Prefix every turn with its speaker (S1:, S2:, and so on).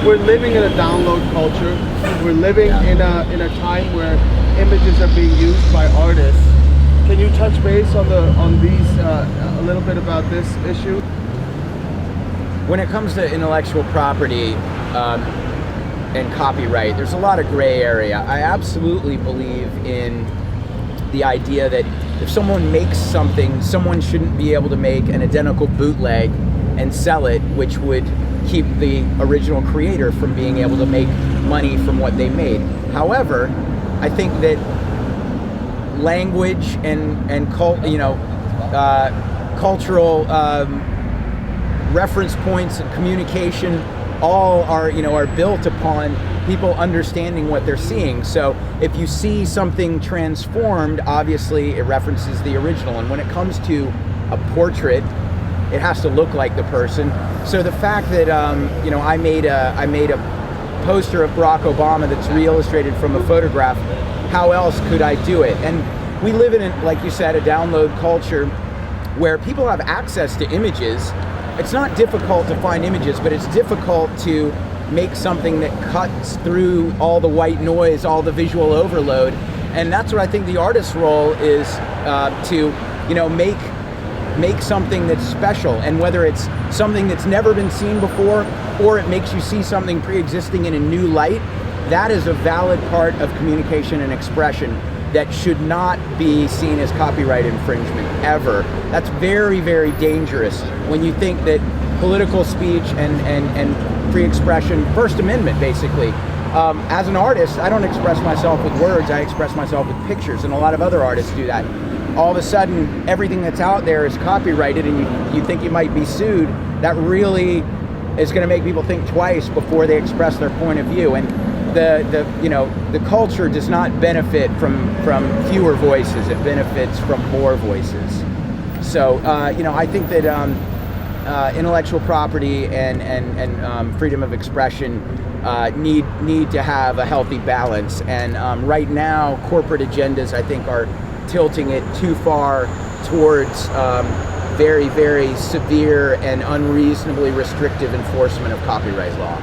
S1: we're living in a download culture. We're living in a time where images are being used by artists. Can you touch base on these a little bit about this issue?
S2: When it comes to intellectual property and copyright, there's a lot of gray area. I absolutely believe in the idea that if someone makes something, someone shouldn't be able to make an identical bootleg and sell it, which would keep the original creator from being able to make money from what they made. However, I think that language and cultural reference points and communication all are built upon people understanding what they're seeing. So if you see something transformed, obviously it references the original. And when it comes to a portrait, it has to look like the person. So the fact that I made a poster of Barack Obama that's re-illustrated from a photograph, how else could I do it? And we live in, like you said, a download culture where people have access to images. It's not difficult to find images, but it's difficult to make something that cuts through all the white noise, all the visual overload. And that's what I think the artist's role is, to make something that's special. And whether it's something that's never been seen before, or it makes you see something pre-existing in a new light, that is a valid part of communication and expression that should not be seen as copyright infringement, ever. That's very, very dangerous when you think that political speech and free expression, First Amendment basically. As an artist, I don't express myself with words, I express myself with pictures, and a lot of other artists do that. All of a sudden, everything that's out there is copyrighted and you think you might be sued. That really is gonna make people think twice before they express their point of view. And the culture does not benefit from fewer voices. It benefits from more voices. So I think that intellectual property and freedom of expression need to have a healthy balance. And right now, corporate agendas, I think, are tilting it too far towards very, very severe and unreasonably restrictive enforcement of copyright law.